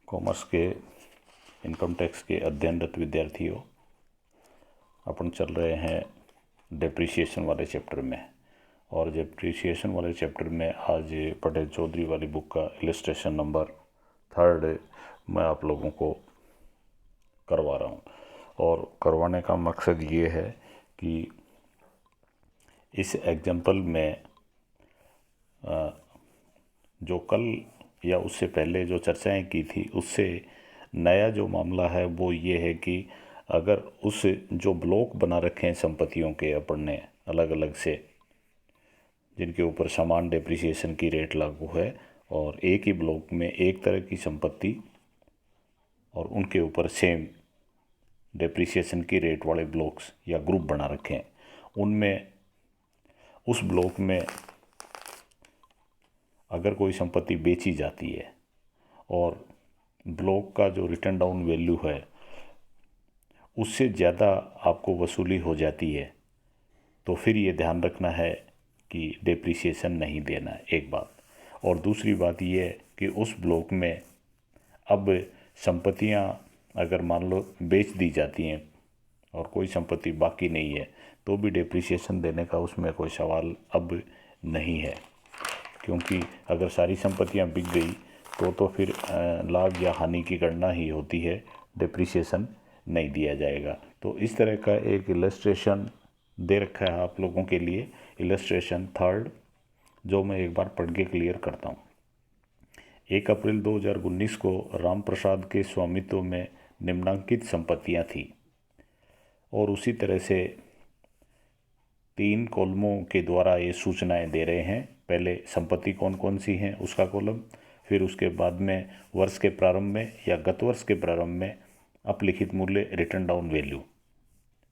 Commerce के income tax के अध्ययनरत विद्यार्थियों, अपन चल रहे हैं डेप्रिसिएशन वाले चैप्टर में। और डेप्रिसिएशन वाले चैप्टर में आज पटेल चौधरी वाली बुक का इलस्ट्रेशन नंबर 3 मैं आप लोगों को करवा रहा हूँ। और करवाने का मकसद ये है कि इस एग्जाम्पल में जो कल या उससे पहले जो चर्चाएं की थी उससे नया जो मामला है वो ये है कि अगर उस जो ब्लॉक बना रखे हैं संपत्तियों के अपन ने अलग अलग से, जिनके ऊपर समान डेप्रिसिएशन की रेट लागू है और एक ही ब्लॉक में एक तरह की संपत्ति और उनके ऊपर सेम डेप्रिसिएशन की रेट वाले ब्लॉक्स या ग्रुप बना रखे हैं, उनमें उस ब्लॉक में अगर कोई संपत्ति बेची जाती है और ब्लॉक का जो रिटर्न डाउन वैल्यू है उससे ज़्यादा आपको वसूली हो जाती है, तो फिर ये ध्यान रखना है कि डेप्रिसिएशन नहीं देना है, एक बात। और दूसरी बात ये है कि उस ब्लॉक में अब संपत्तियां अगर मान लो बेच दी जाती हैं और कोई संपत्ति बाकी नहीं है तो भी डेप्रिसिएशन देने का उसमें कोई सवाल अब नहीं है, क्योंकि अगर सारी संपत्तियां बिक गई तो फिर लाभ या हानि की गणना ही होती है, डेप्रिसिएशन नहीं दिया जाएगा। तो इस तरह का एक इलस्ट्रेशन दे रखा है आप लोगों के लिए, इलस्ट्रेशन 3, जो मैं एक बार पढ़ के क्लियर करता हूँ। 1 अप्रैल 2019 को राम प्रसाद के स्वामित्व में निम्नांकित संपत्तियां थी और उसी तरह से 3 कॉलमों के द्वारा ये सूचनाएं दे रहे हैं। पहले संपत्ति कौन कौन सी हैं उसका कॉलम, फिर उसके बाद में वर्ष के प्रारंभ में या गत वर्ष के प्रारंभ में अपलिखित मूल्य रिटर्न डाउन वैल्यू,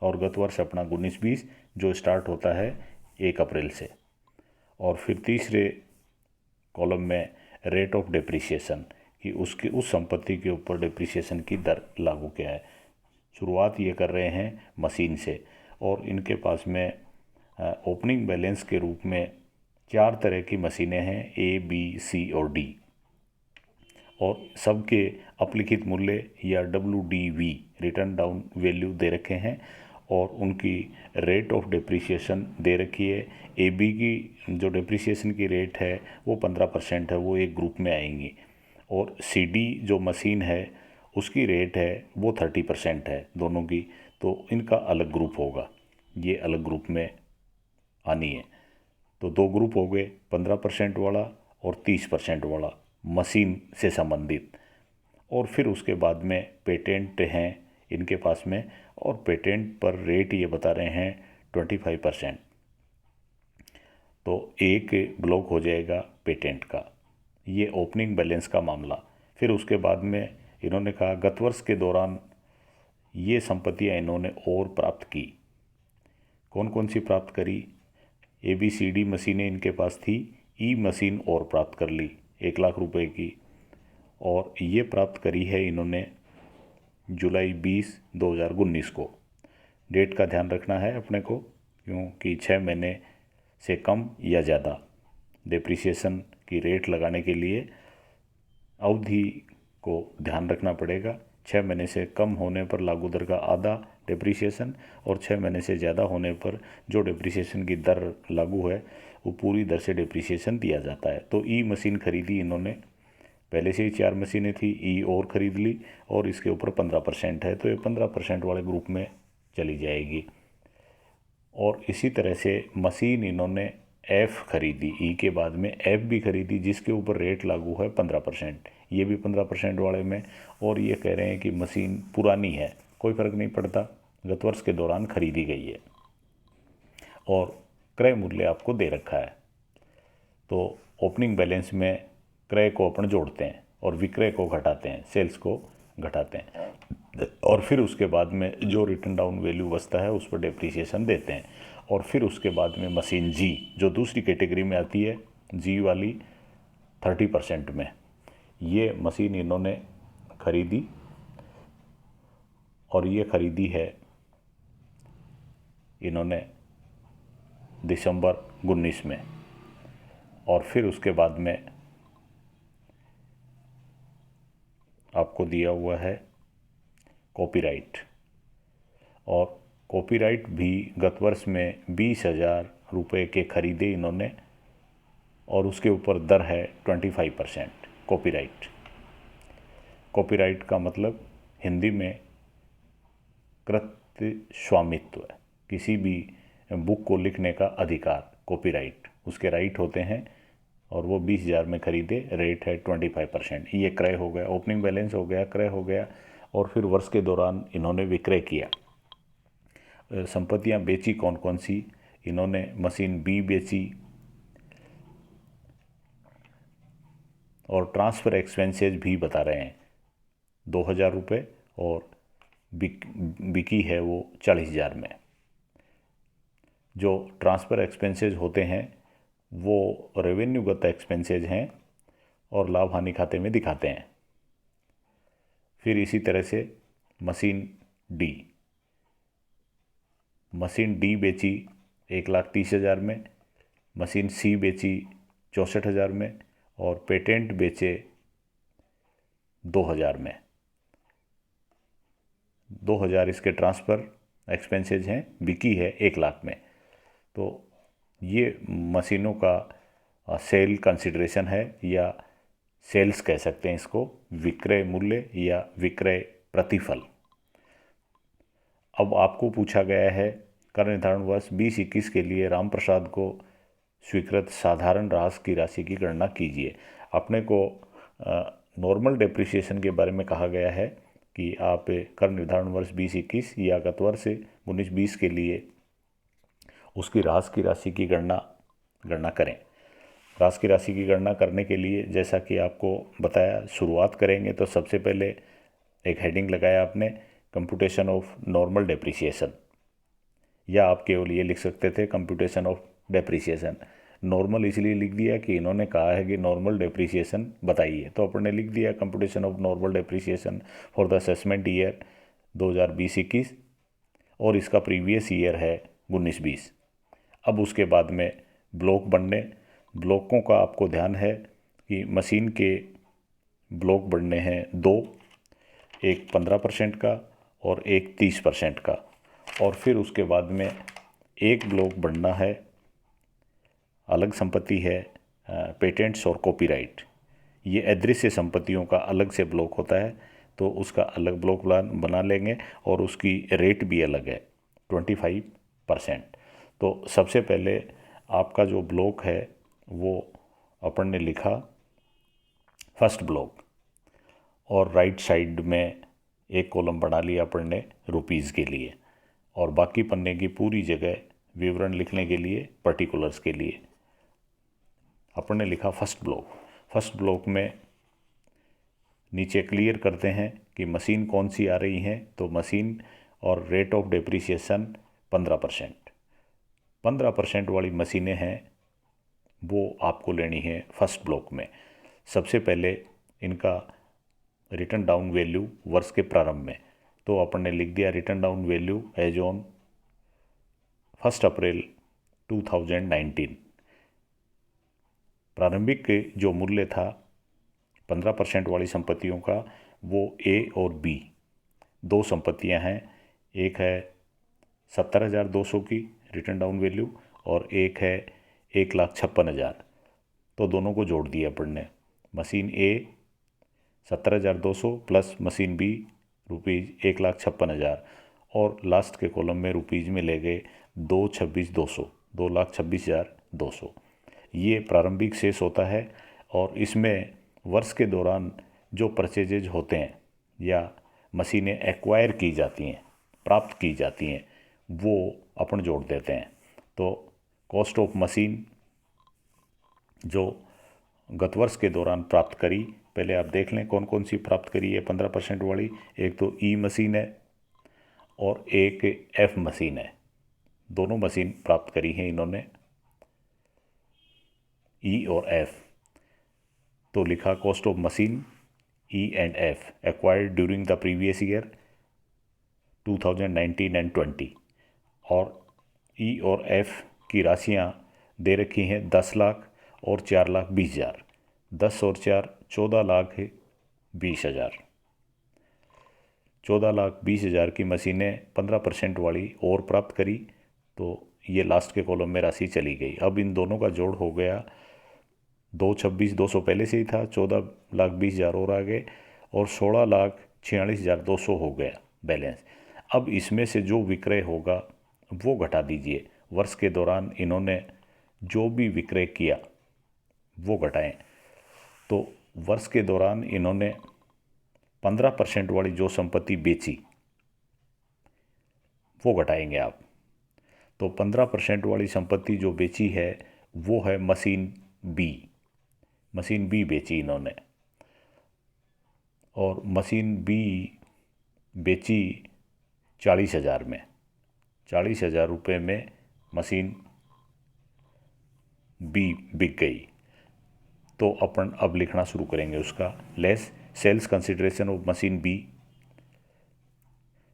और गत वर्ष अपना 19-20 जो स्टार्ट होता है 1 अप्रैल से, और फिर तीसरे कॉलम में रेट ऑफ डेप्रिसिएशन कि उसकी उस संपत्ति के ऊपर डेप्रिसिएशन की दर लागू क्या है। शुरुआत ये कर रहे हैं मशीन से, और इनके पास में ओपनिंग बैलेंस के रूप में 4 तरह की मशीनें हैं, A, B, C और D, और सबके अपलिखित मूल्य या WDV रिटर्न डाउन वैल्यू दे रखे हैं और उनकी रेट ऑफ डेप्रिसिएशन दे रखी है। AB की जो डेप्रिसिएशन की रेट है वो 15% है, वो एक ग्रुप में आएंगी, और CD जो मशीन है उसकी रेट है वो 30% है दोनों की, तो इनका अलग ग्रुप होगा, ये अलग ग्रुप में आनी है। तो 2 ग्रुप हो गए, 15% वाला और 30% वाला मशीन से संबंधित। और फिर उसके बाद में पेटेंट हैं इनके पास में, और पेटेंट पर रेट ये बता रहे हैं 25%। तो एक ब्लॉक हो जाएगा पेटेंट का। ये ओपनिंग बैलेंस का मामला। फिर उसके बाद में इन्होंने कहा गत वर्ष के दौरान ये संपत्तियां इन्होंने और प्राप्त की। कौन कौन सी प्राप्त करी? ABCD मशीनें इनके पास थी, E मशीन और प्राप्त कर ली 1 लाख रुपए की, और ये प्राप्त करी है इन्होंने जुलाई 20, 2019 को। डेट का ध्यान रखना है अपने को, क्योंकि 6 महीने से कम या ज़्यादा डेप्रिसिएशन की रेट लगाने के लिए अवधि को ध्यान रखना पड़ेगा। 6 महीने से कम होने पर लागू दर का आधा डेप्रिसिएशन, और 6 महीने से ज़्यादा होने पर जो डेप्रिसिएशन की दर लागू है वो पूरी दर से डेप्रिसिएशन दिया जाता है। तो E मशीन खरीदी इन्होंने, पहले से ही 4 मशीनें थी, E और ख़रीद ली, और इसके ऊपर 15% है तो ये 15% वाले ग्रुप में चली जाएगी। और इसी तरह से मशीन इन्होंने F खरीदी, E के बाद में F भी खरीदी जिसके ऊपर रेट लागू है 15%, ये भी 15% वाले में। और ये कह रहे हैं कि मशीन पुरानी है, कोई फ़र्क नहीं पड़ता, गत वर्ष के दौरान खरीदी गई है और क्रय मूल्य आपको दे रखा है। तो ओपनिंग बैलेंस में क्रय को अपन जोड़ते हैं और विक्रय को घटाते हैं, सेल्स को घटाते हैं, और फिर उसके बाद में जो रिटर्न डाउन वैल्यू बचता है उस पर डेप्रिसिएशन देते हैं। और फिर उसके बाद में मशीन G जो दूसरी कैटेगरी में आती है, G वाली 30% में, ये मशीन इन्होंने खरीदी, और ये खरीदी है इन्होंने दिसंबर 19 में। और फिर उसके बाद में आपको दिया हुआ है कॉपीराइट, और कॉपीराइट भी गत वर्ष में 20,000 रुपये के खरीदे इन्होंने, और उसके ऊपर दर है 25% कॉपीराइट। कॉपीराइट का मतलब हिंदी में कृत्य स्वामित्व है, किसी भी बुक को लिखने का अधिकार, कॉपीराइट, उसके राइट होते हैं, और वो 20,000 में खरीदे, रेट है 25%। ये क्रय हो गया, ओपनिंग बैलेंस हो गया, क्रय हो गया, और फिर वर्ष के दौरान इन्होंने विक्रय किया। संपत्तियां बेची कौन कौन सी? इन्होंने मशीन बी बेची, और ट्रांसफ़र एक्सपेंसेस भी बता रहे हैं 2,000 रुपये, और बिकी है वो 40,000 में। जो ट्रांसफ़र एक्सपेंसेस होते हैं वो रेवेन्यूगत एक्सपेंसेस हैं और लाभ हानि खाते में दिखाते हैं। फिर इसी तरह से मशीन डी बेची 1,30,000 में, मशीन सी बेची 64,000 में, और पेटेंट बेचे 2,000 में। 2,000 इसके ट्रांसफ़र एक्सपेंसेस हैं, बिकी है 1,00,000 में। तो ये मशीनों का सेल कंसिडरेशन है, या सेल्स कह सकते हैं इसको, विक्रय मूल्य या विक्रय प्रतिफल। अब आपको पूछा गया है कर निर्धारण वर्ष 2021 के लिए राम प्रसाद को स्वीकृत साधारण राशि की राशि की गणना कीजिए। अपने को नॉर्मल डेप्रिसिएशन के बारे में कहा गया है कि आप कर निर्धारण वर्ष 2021 या गत वर्ष 19-20 के लिए उसकी राशि की राशि की गणना करें। राशि की राशि की गणना करने के लिए जैसा कि आपको बताया, शुरुआत करेंगे तो सबसे पहले एक हेडिंग लगाया आपने, कंप्यूटेशन ऑफ नॉर्मल डेप्रिसिएशन, या आप केवल ये लिख सकते थे कंप्यूटेशन ऑफ डेप्रिसिएशन। नॉर्मल इसलिए लिख दिया कि इन्होंने कहा है कि नॉर्मल डेप्रिसिएशन बताइए, तो अपन ने लिख दिया computation of normal depreciation for the assessment year 2020-21, और इसका प्रीवियस ईयर है 19-20। अब उसके बाद में ब्लॉक बनने, ब्लॉकों का आपको ध्यान है कि मशीन के ब्लॉक बनने हैं 2, एक 15% का और एक 30% का, और फिर उसके बाद में एक ब्लॉक बनना है, अलग संपत्ति है, पेटेंट्स और कॉपीराइट। ये अदृश्य संपत्तियों का अलग से ब्लॉक होता है, तो उसका अलग ब्लॉक बना लेंगे, और उसकी रेट भी अलग है 25%। तो सबसे पहले आपका जो ब्लॉक है वो अपन ने लिखा फर्स्ट ब्लॉक, और राइट साइड में एक कॉलम बना लिया अपन ने रुपीज़ के लिए, और बाकी पन्ने की पूरी जगह विवरण लिखने के लिए, पर्टिकुलर्स के लिए अपन ने लिखा फर्स्ट ब्लॉक। फर्स्ट ब्लॉक में नीचे क्लियर करते हैं कि मशीन कौन सी आ रही हैं, तो मशीन और रेट ऑफ डेप्रिसिएशन 15%। 15% वाली मशीनें हैं वो आपको लेनी है फर्स्ट ब्लॉक में। सबसे पहले इनका रिटर्न डाउन वैल्यू वर्ष के प्रारंभ में, तो अपन ने लिख दिया written down value as on 1 April 2019। प्रारंभिक जो मूल्य था 15% वाली संपत्तियों का, वो ए और बी दो संपत्तियां हैं, एक है 70,200 की रिटर्न डाउन वैल्यू, और एक है 1,56,000। तो दोनों को जोड़ दिया अपन ने, मशीन ए 70,200 प्लस मशीन बी रुपीज़ 1,56,000, और लास्ट के कॉलम में रुपीज़ में ले गए 2,26,200, 2,26,200। ये प्रारंभिक शेष होता है, और इसमें वर्ष के दौरान जो परचेजेज होते हैं या मशीनें एक्वायर की जाती हैं, प्राप्त की जाती हैं, वो अपन जोड़ देते हैं। तो कॉस्ट ऑफ मशीन जो गत वर्ष के दौरान प्राप्त करी, पहले आप देख लें कौन कौन सी प्राप्त करी है 15% वाली। एक तो ई मशीन है और एक एफ मशीन है, दोनों मशीन प्राप्त करी हैं इन्होंने, ई और एफ। तो लिखा cost of machine E and F acquired during the previous year 2019 and 20, और ई और एफ की राशियां दे रखी हैं 10 लाख और 4,20,000। 10 और 4 14,20,000। 14,20,000 की मशीनें 15% वाली और प्राप्त करी, तो ये लास्ट के कॉलम में राशि चली गई। अब इन दोनों का जोड़ हो गया 226,200 पहले से ही था, 14,20,000 और आ गए और 16,46,200 हो गया बैलेंस। अब इसमें से जो विक्रय होगा वो घटा दीजिए। वर्ष के दौरान इन्होंने जो भी विक्रय किया वो घटाएं। तो वर्ष के दौरान इन्होंने 15% वाली जो संपत्ति बेची वो घटाएंगे आप। तो 15% वाली संपत्ति जो बेची है वो है मशीन बी। मशीन बी बेची इन्होंने, और मशीन बी बेची 40,000 में। 40,000 रुपये में मशीन बी बिक गई। तो अपन अब लिखना शुरू करेंगे उसका। Less sales consideration of machine B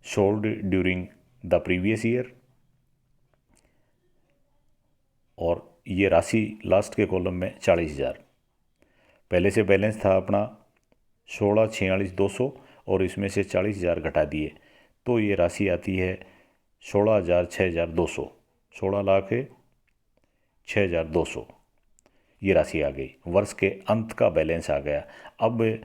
sold during the previous year, और ये राशि लास्ट के कॉलम में 40,000। पहले से बैलेंस था अपना 16,46,200 और इसमें से 40,000 घटा दिए, तो ये राशि आती है 16,06,200। 16,06,200 ये राशि आ गई। वर्ष के अंत का बैलेंस आ गया। अब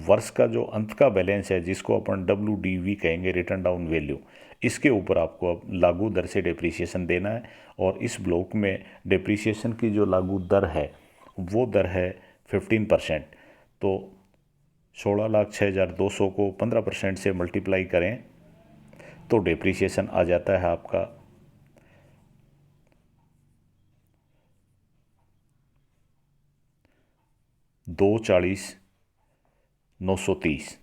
वर्ष का जो अंत का बैलेंस है, जिसको अपन WDV कहेंगे, रिटर्न डाउन वैल्यू, इसके ऊपर आपको अब लागू दर से डेप्रीसिएशन देना है। और इस ब्लॉक में डेप्रीसिएशन की जो लागू दर है वो दर है 15%। तो 16,06,200 को 15% से मल्टीप्लाई करें तो डेप्रीसिएशन आ जाता है आपका 2,40,930।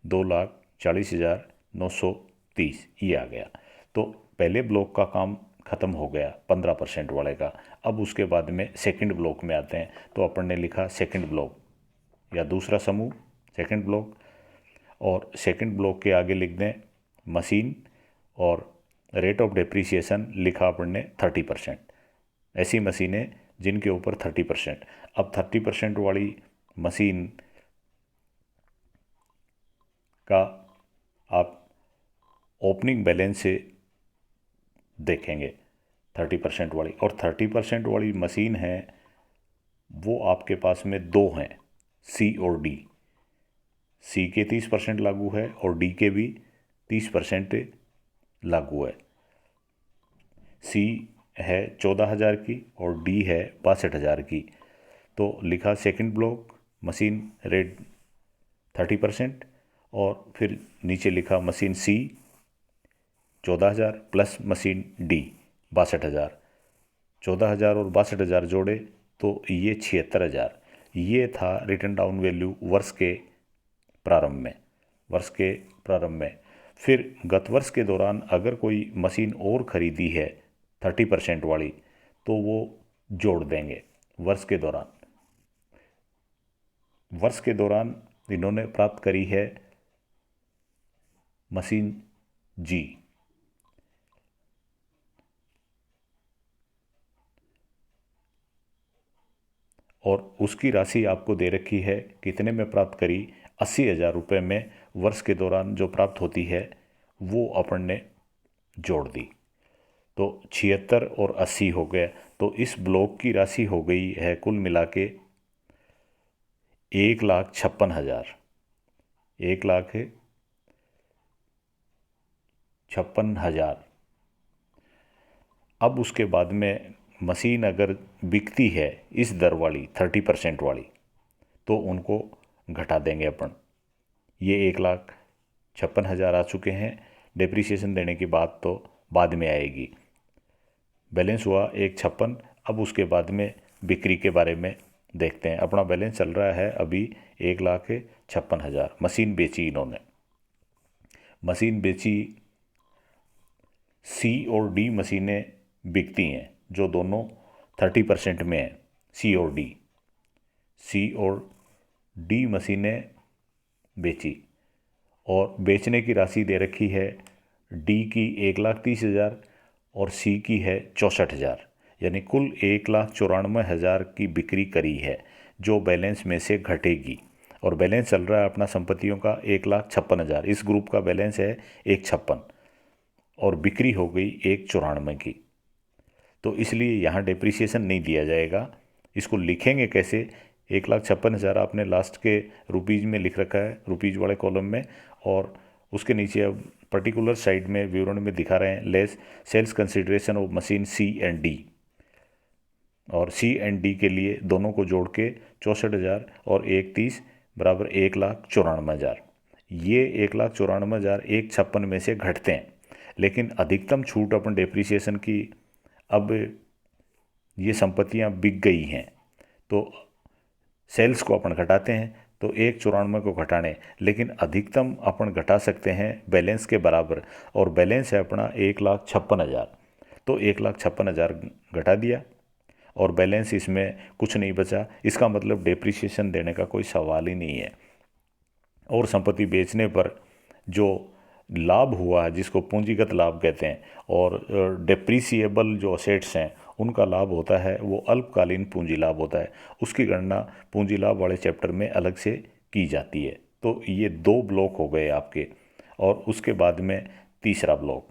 2,40,930 ये आ गया। तो पहले ब्लॉक का काम ख़त्म हो गया 15% वाले का। अब उसके बाद में सेकंड ब्लॉक में आते हैं। तो अपन ने लिखा सेकंड ब्लॉक या दूसरा समूह सेकंड ब्लॉक, और सेकंड ब्लॉक के आगे लिख दें मशीन, और रेट ऑफ डेप्रीसिएशन लिखा अपन ने 30%। ऐसी मशीनें जिनके ऊपर 30%। अब 30% वाली मशीन का आप ओपनिंग बैलेंस से देखेंगे 30% वाली, और 30% वाली मशीन है वो आपके पास में दो हैं, सी और डी। सी के 30% लागू है और डी के भी 30% लागू है। सी है 14,000 की और डी है 62,000 की। तो लिखा सेकंड ब्लॉक मशीन रेट 30%, और फिर नीचे लिखा मशीन सी 14,000 प्लस मशीन डी 62,000। 14,000 और 62,000 जोड़े तो ये 76,000। ये था रिटर्न डाउन वैल्यू वर्ष के प्रारंभ में। वर्ष के प्रारंभ में फिर गत वर्ष के दौरान अगर कोई मशीन और ख़रीदी है 30% वाली तो वो जोड़ देंगे वर्ष के दौरान। वर्ष के दौरान इन्होंने प्राप्त करी है मशीन जी, और उसकी राशि आपको दे रखी है। कितने में प्राप्त करी? 80,000 रुपये में वर्ष के दौरान जो प्राप्त होती है वो अपन ने जोड़ दी। तो 76 और 80 हो गया। तो इस ब्लॉक की राशि हो गई है कुल मिला के 1,56,000। 1,56,000। अब उसके बाद में मशीन अगर बिकती है इस दर वाली 30% वाली तो उनको घटा देंगे अपन। ये 1,56,000 आ चुके हैं। डेप्रीसिएशन देने की बात तो बाद में आएगी। बैलेंस हुआ 1,56,000। अब उसके बाद में बिक्री के बारे में देखते हैं। अपना बैलेंस चल रहा है अभी 1,56,000। मशीन बेची इन्होंने। मशीन बेची, सी और डी मशीनें बिकती हैं जो दोनों 30% में हैं। सी और डी मशीनें बेची और बेचने की राशि दे रखी है। डी की 1,30,000 और सी की है 64,000, यानी कुल 1,94,000 की बिक्री करी है जो बैलेंस में से घटेगी। और बैलेंस चल रहा है अपना संपत्तियों का 1,56,000। इस ग्रुप का बैलेंस है 1,56 और बिक्री हो गई 1,94 की। तो इसलिए यहाँ डेप्रिसिएशन नहीं दिया जाएगा। इसको लिखेंगे कैसे? 1,56,000 आपने लास्ट के रुपीज़ में लिख रखा है, रुपीज़ वाले कॉलम में, और उसके नीचे अब पर्टिकुलर साइड में विवरण में दिखा रहे हैं less sales consideration of machine C&D, और C&D के लिए दोनों को जोड़ के 64,000 और 1,30 बराबर 1,94,000। ये 1,94,000 1,56 में से घटते हैं, लेकिन अधिकतम छूट अपन डेप्रिसिएशन की, अब ये संपत्तियां बिक गई हैं तो सेल्स को अपन घटाते हैं, तो 1,94 को घटाने, लेकिन अधिकतम अपन घटा सकते हैं बैलेंस के बराबर, और बैलेंस है अपना 1,56,000। तो 1,56,000 घटा दिया और बैलेंस इसमें कुछ नहीं बचा। इसका मतलब डेप्रिसिएशन देने का कोई सवाल ही नहीं है। और संपत्ति बेचने पर जो लाभ हुआ है, जिसको पूंजीगत लाभ कहते हैं, और डेप्रिसिएबल जो असेट्स हैं उनका लाभ होता है, वो अल्पकालीन पूंजी लाभ होता है। उसकी गणना पूंजी लाभ वाले चैप्टर में अलग से की जाती है। तो ये 2 ब्लॉक हो गए आपके, और उसके बाद में तीसरा ब्लॉक,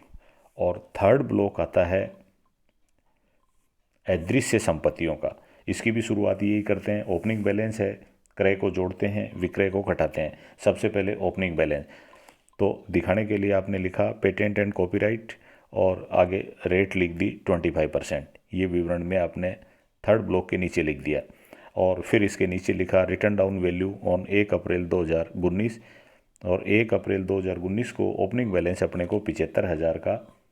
और थर्ड ब्लॉक आता है अदृश्य संपत्तियों का। इसकी भी शुरुआत यही करते हैं। ओपनिंग बैलेंस है, क्रय को जोड़ते हैं, विक्रय को घटाते हैं। सबसे पहले ओपनिंग बैलेंस तो दिखाने के लिए आपने लिखा पेटेंट एंड कॉपीराइट, और आगे रेट लिख दी 25%। ये विवरण में आपने थर्ड ब्लॉक के नीचे लिख दिया, और फिर इसके नीचे लिखा return down value on 1 April 2019, और 1 अप्रैल 2019 को ओपनिंग बैलेंस अपने को 75,000 का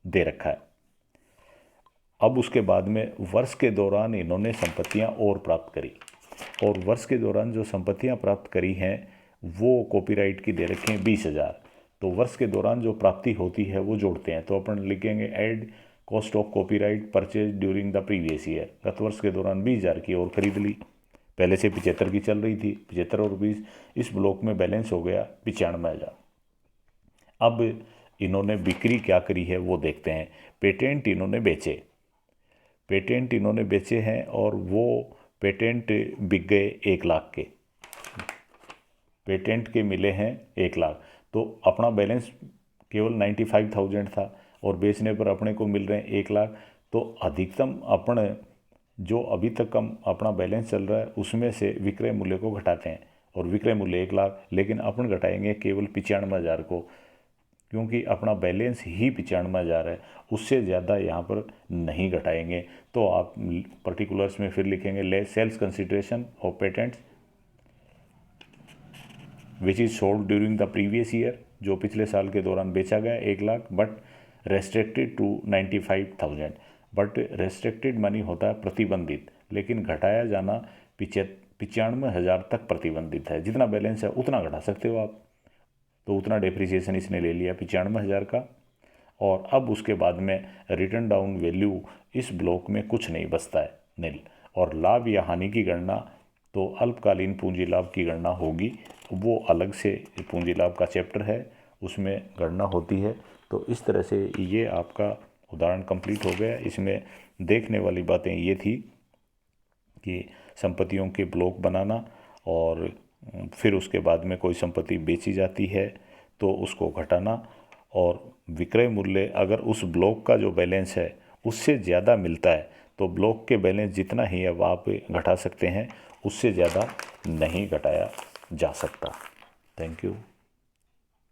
दे रखा है। अब उसके बाद में वर्ष के दौरान इन्होंने संपत्तियां और प्राप्त करी, और वर्ष के दौरान जो संपत्तियां प्राप्त करी हैं वो कॉपीराइट की दे रखी हैं 20,000। तो वर्ष के दौरान जो प्राप्ति होती है वो जोड़ते हैं, तो अपन लिखेंगे add cost of copyright purchase during the previous year. गत वर्ष के दौरान 20,000 की और खरीद ली, पहले से 75 की चल रही थी, 75 और 20, इस ब्लॉक में बैलेंस हो गया 95,000। अब इन्होंने बिक्री क्या करी है वो देखते हैं। पेटेंट इन्होंने बेचे हैं, और वो पेटेंट बिक गए 1 लाख के, पेटेंट के मिले हैं 1 लाख। तो अपना बैलेंस केवल 95,000 था, और बेचने पर अपने को मिल रहे हैं 1 लाख। तो अधिकतम अपन जो अभी तक हम अपना बैलेंस चल रहा है उसमें से विक्रय मूल्य को घटाते हैं, और विक्रय मूल्य 1 लाख, लेकिन अपन घटाएंगे केवल 95,000 को, क्योंकि अपना बैलेंस ही 95,000 है, उससे ज़्यादा यहाँ पर नहीं घटाएंगे। तो आप पर्टिकुलर्स में फिर लिखेंगे less sales consideration of patents which is sold during the previous year, जो पिछले साल के दौरान बेचा गया 1 lakh, but restricted to 95,000। But restricted money होता है प्रतिबंधित, लेकिन घटाया जाना 95,000 तक प्रतिबंधित है। जितना बैलेंस है उतना घटा सकते हो आप, तो उतना डेप्रिसिएशन इसने ले लिया 95,000 का। और अब उसके बाद में रिटर्न डाउन वैल्यू, इस ब्लॉक में कुछ नहीं बचता है, नील। और लाभ या हानि की गणना तो अल्पकालीन पूंजी लाभ की गणना होगी, वो अलग से पूंजी लाभ का चैप्टर है, उसमें गणना होती है। तो इस तरह से ये आपका उदाहरण कंप्लीट हो गया। इसमें देखने वाली बातें ये थी कि संपत्तियों के ब्लॉक बनाना, और फिर उसके बाद में कोई संपत्ति बेची जाती है तो उसको घटाना, और विक्रय मूल्य अगर उस ब्लॉक का जो बैलेंस है उससे ज़्यादा मिलता है तो ब्लॉक के बैलेंस जितना ही अब आप घटा सकते हैं, उससे ज़्यादा नहीं घटाया जा सकता। Thank you.